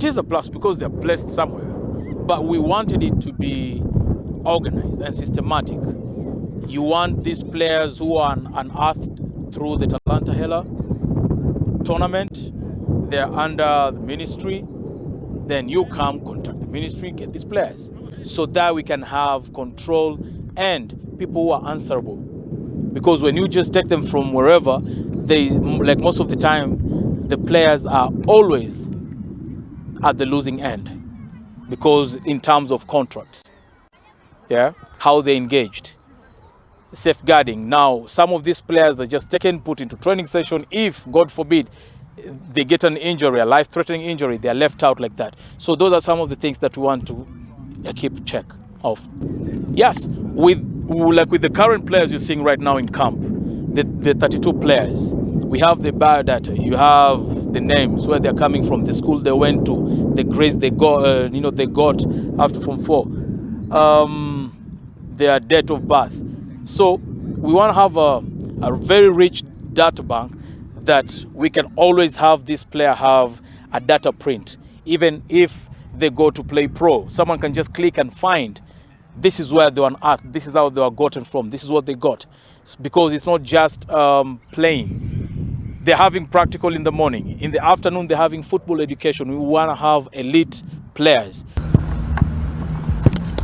It is a plus because they're placed somewhere, but we wanted it to be organized and systematic. You want these players who are unearthed through the Talanta Hela tournament, they're under the ministry, then you come contact the ministry, get these players, so that we can have control and people who are answerable. Because when you just take them from wherever, they, like most of the time, the players are always at the losing end, because in terms of contracts, yeah, how they engaged, safeguarding. Now, some of these players are just taken, put into training session. If, God forbid, they get an injury, a life-threatening injury, they are left out like that. So those are some of the things that we want to keep check of. Yes, with the current players you're seeing right now in camp, the 32 players, we have the biodata, you have the names, where they're coming from, the school they went to, the grades they got, they got after Form 4, their date of birth. So we want to have a very rich data bank that we can always have this player have a data print. Even if they go to play pro, someone can just click and find this is where they were unearthed, this is how they were gotten from, this is what they got. Because it's not just playing. They're having practical in the morning. In the afternoon, they're having football education. We want to have elite players